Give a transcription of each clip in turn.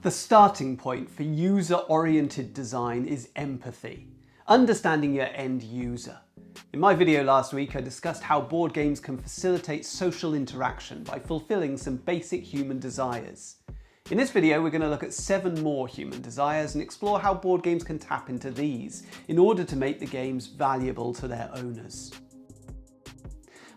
The starting point for user-oriented design is empathy, understanding your end user. In my video last week, I discussed how board games can facilitate social interaction by fulfilling some basic human desires. In this video, we're going to look at 7 more human desires and explore how board games can tap into these in order to make the games valuable to their owners.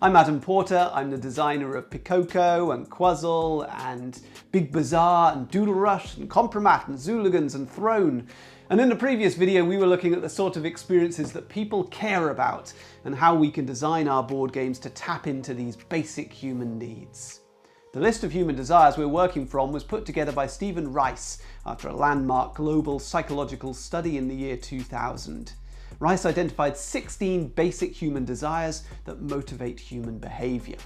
I'm Adam Porter. I'm the designer of Pikoko and Quazzle and Big Bazaar and Doodle Rush and Compromat and Zooligans and Throne. And in the previous video, we were looking at the sort of experiences that people care about and how we can design our board games to tap into these basic human needs. The list of human desires we're working from was put together by Stephen Rice after a landmark global psychological study in the year 2000. Rice identified 16 basic human desires that motivate human behaviour.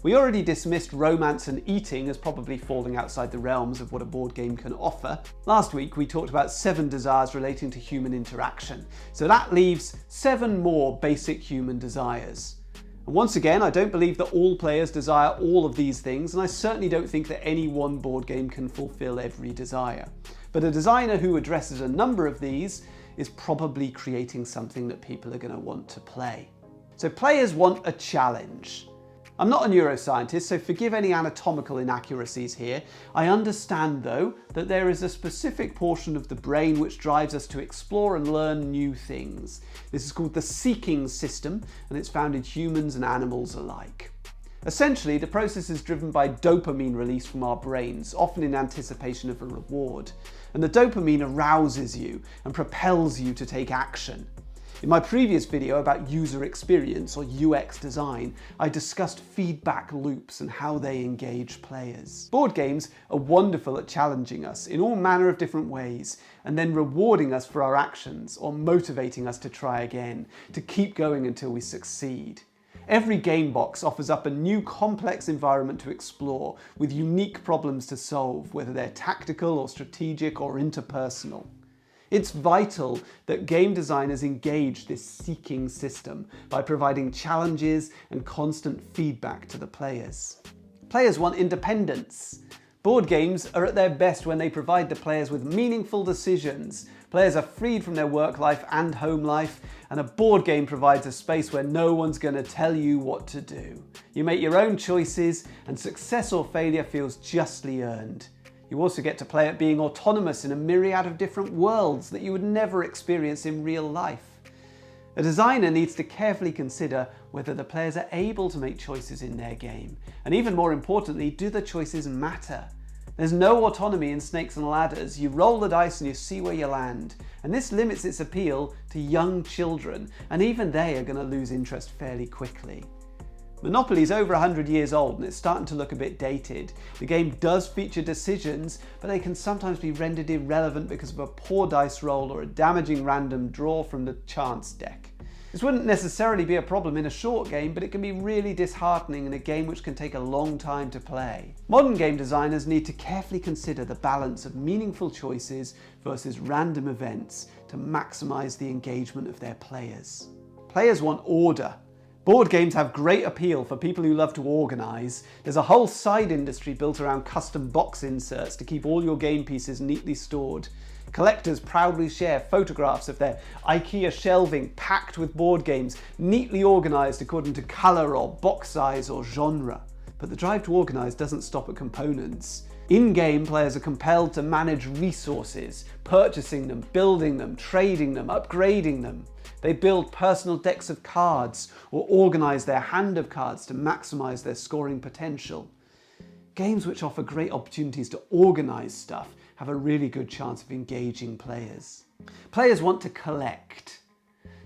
We already dismissed romance and eating as probably falling outside the realms of what a board game can offer. Last week we talked about 7 desires relating to human interaction, so that leaves 7 more basic human desires. And once again, I don't believe that all players desire all of these things, and I certainly don't think that any one board game can fulfill every desire. But a designer who addresses a number of these is probably creating something that people are going to want to play. So players want a challenge. I'm not a neuroscientist, so forgive any anatomical inaccuracies here. I understand, though, that there is a specific portion of the brain which drives us to explore and learn new things. This is called the seeking system, and it's found in humans and animals alike. Essentially, the process is driven by dopamine release from our brains, often in anticipation of a reward. And the dopamine arouses you and propels you to take action. In my previous video about user experience or UX design, I discussed feedback loops and how they engage players. Board games are wonderful at challenging us in all manner of different ways and then rewarding us for our actions or motivating us to try again, to keep going until we succeed. Every game box offers up a new complex environment to explore with unique problems to solve, whether they're tactical or strategic or interpersonal. It's vital that game designers engage this seeking system by providing challenges and constant feedback to the players. Players want independence. Board games are at their best when they provide the players with meaningful decisions. Players are freed from their work life and home life, and a board game provides a space where no one's going to tell you what to do. You make your own choices, and success or failure feels justly earned. You also get to play at being autonomous in a myriad of different worlds that you would never experience in real life. A designer needs to carefully consider whether the players are able to make choices in their game, and even more importantly, do the choices matter? There's no autonomy in Snakes and Ladders. You roll the dice and you see where you land. And this limits its appeal to young children, and even they are going to lose interest fairly quickly. Monopoly's over 100 years old and it's starting to look a bit dated. The game does feature decisions, but they can sometimes be rendered irrelevant because of a poor dice roll or a damaging random draw from the chance deck. This wouldn't necessarily be a problem in a short game, but it can be really disheartening in a game which can take a long time to play. Modern game designers need to carefully consider the balance of meaningful choices versus random events to maximize the engagement of their players. Players want order. Board games have great appeal for people who love to organise. There's a whole side industry built around custom box inserts to keep all your game pieces neatly stored. Collectors proudly share photographs of their IKEA shelving packed with board games, neatly organised according to colour or box size or genre. But the drive to organise doesn't stop at components. In-game, players are compelled to manage resources, purchasing them, building them, trading them, upgrading them. They build personal decks of cards or organise their hand of cards to maximise their scoring potential. Games which offer great opportunities to organise stuff have a really good chance of engaging players. Players want to collect.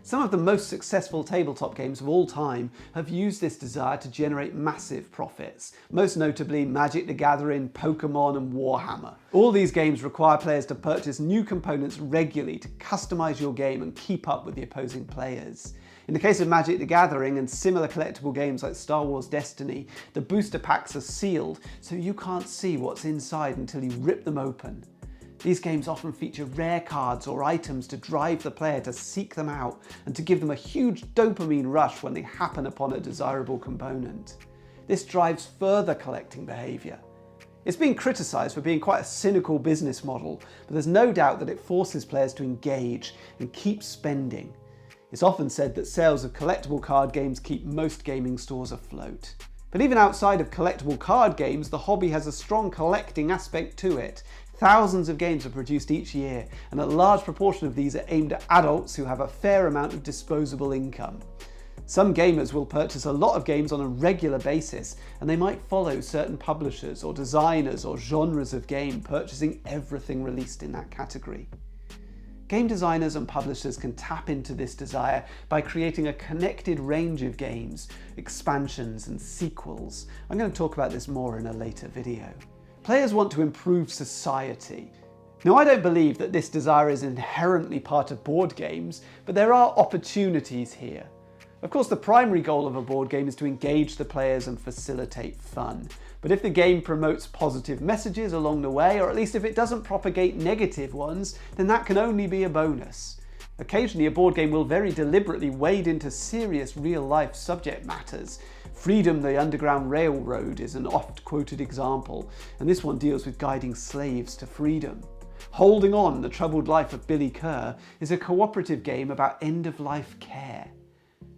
Some of the most successful tabletop games of all time have used this desire to generate massive profits, most notably Magic the Gathering, Pokemon and Warhammer. All these games require players to purchase new components regularly to customise your game and keep up with the opposing players. In the case of Magic the Gathering and similar collectible games like Star Wars Destiny, the booster packs are sealed, so you can't see what's inside until you rip them open. These games often feature rare cards or items to drive the player to seek them out and to give them a huge dopamine rush when they happen upon a desirable component. This drives further collecting behaviour. It's been criticised for being quite a cynical business model, but there's no doubt that it forces players to engage and keep spending. It's often said that sales of collectible card games keep most gaming stores afloat. But even outside of collectible card games, the hobby has a strong collecting aspect to it. Thousands of games are produced each year, and a large proportion of these are aimed at adults who have a fair amount of disposable income. Some gamers will purchase a lot of games on a regular basis, and they might follow certain publishers or designers or genres of game, purchasing everything released in that category. Game designers and publishers can tap into this desire by creating a connected range of games, expansions and sequels. I'm going to talk about this more in a later video. Players want to improve society. Now, I don't believe that this desire is inherently part of board games, but there are opportunities here. Of course, the primary goal of a board game is to engage the players and facilitate fun. But if the game promotes positive messages along the way, or at least if it doesn't propagate negative ones, then that can only be a bonus. Occasionally, a board game will very deliberately wade into serious real-life subject matters. Freedom, the Underground Railroad is an oft-quoted example, and this one deals with guiding slaves to freedom. Holding On, the Troubled Life of Billy Kerr, is a cooperative game about end-of-life care.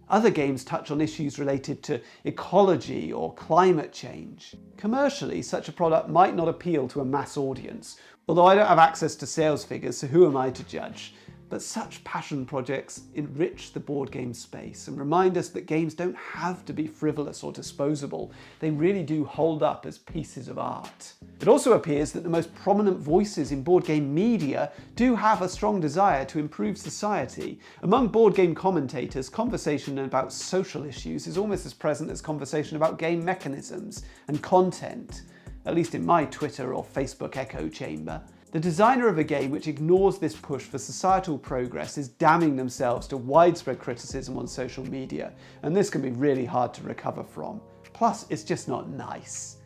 Other games touch on issues related to ecology or climate change. Commercially, such a product might not appeal to a mass audience, although I don't have access to sales figures, so who am I to judge? But such passion projects enrich the board game space and remind us that games don't have to be frivolous or disposable. They really do hold up as pieces of art. It also appears that the most prominent voices in board game media do have a strong desire to improve society. Among board game commentators, conversation about social issues is almost as present as conversation about game mechanisms and content, at least in my Twitter or Facebook echo chamber. The designer of a game which ignores this push for societal progress is damning themselves to widespread criticism on social media, and this can be really hard to recover from. Plus, it's just not nice.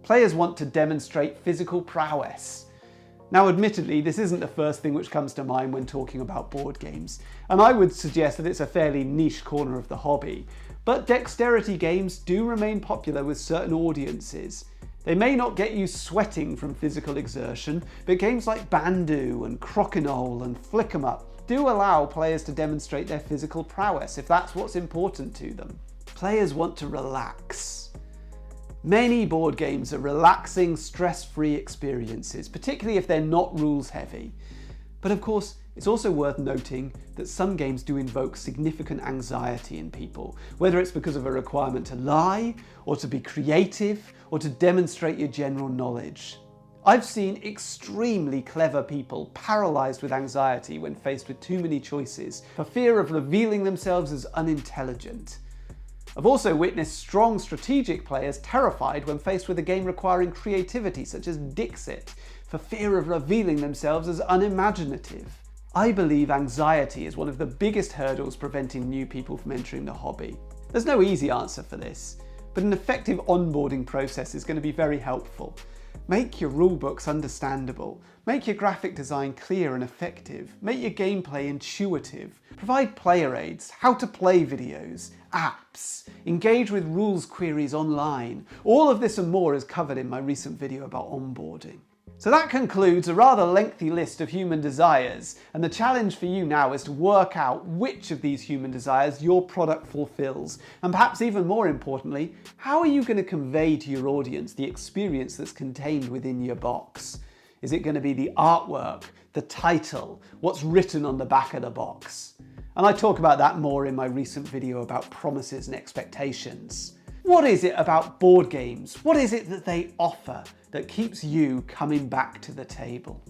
Players want to demonstrate physical prowess. Now, admittedly, this isn't the first thing which comes to mind when talking about board games, and I would suggest that it's a fairly niche corner of the hobby. But dexterity games do remain popular with certain audiences. They may not get you sweating from physical exertion, but games like Bandu and Crokinole and Flick 'em Up do allow players to demonstrate their physical prowess if that's what's important to them. Players want to relax. Many board games are relaxing, stress-free experiences, particularly if they're not rules-heavy. But of course, it's also worth noting that some games do invoke significant anxiety in people, whether it's because of a requirement to lie, or to be creative, or to demonstrate your general knowledge. I've seen extremely clever people paralysed with anxiety when faced with too many choices, for fear of revealing themselves as unintelligent. I've also witnessed strong strategic players terrified when faced with a game requiring creativity, such as Dixit, for fear of revealing themselves as unimaginative. I believe anxiety is one of the biggest hurdles preventing new people from entering the hobby. There's no easy answer for this, but an effective onboarding process is going to be very helpful. Make your rulebooks understandable, make your graphic design clear and effective, make your gameplay intuitive, provide player aids, how to play videos, apps, engage with rules queries online. All of this and more is covered in my recent video about onboarding. So that concludes a rather lengthy list of human desires, and the challenge for you now is to work out which of these human desires your product fulfills, and perhaps even more importantly, how are you going to convey to your audience the experience that's contained within your box? Is it going to be the artwork, the title, what's written on the back of the box? And I talk about that more in my recent video about promises and expectations. What is it about board games? What is it that they offer that keeps you coming back to the table?